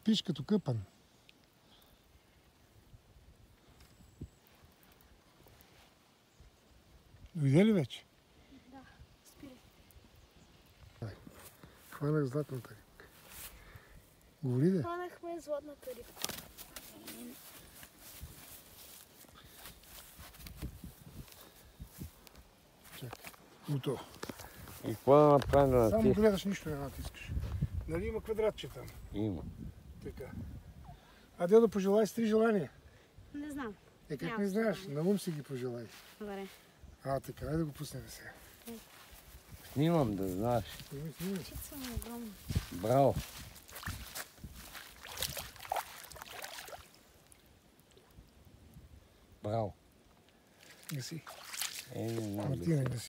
Спиш като къпан. Дойде ли вече? Да, спира. Хванах златната рибка. Говори да. Хванахме златната рибка. Чакай. Готово. И какво да направим да Само натискам? гледаш, нищо не натискаш. Нали има квадратче там? Има. Така. А да пожелай с 3 желания. Не знам. Как Няма не знаеш? желание. На ум си ги пожелай. Добре. Така, айде да го пуснем сега. Снимам да знаеш. Снимай. Чица му огромна. Браво. Браво. Гаси. Не знам. Мартина, гаси.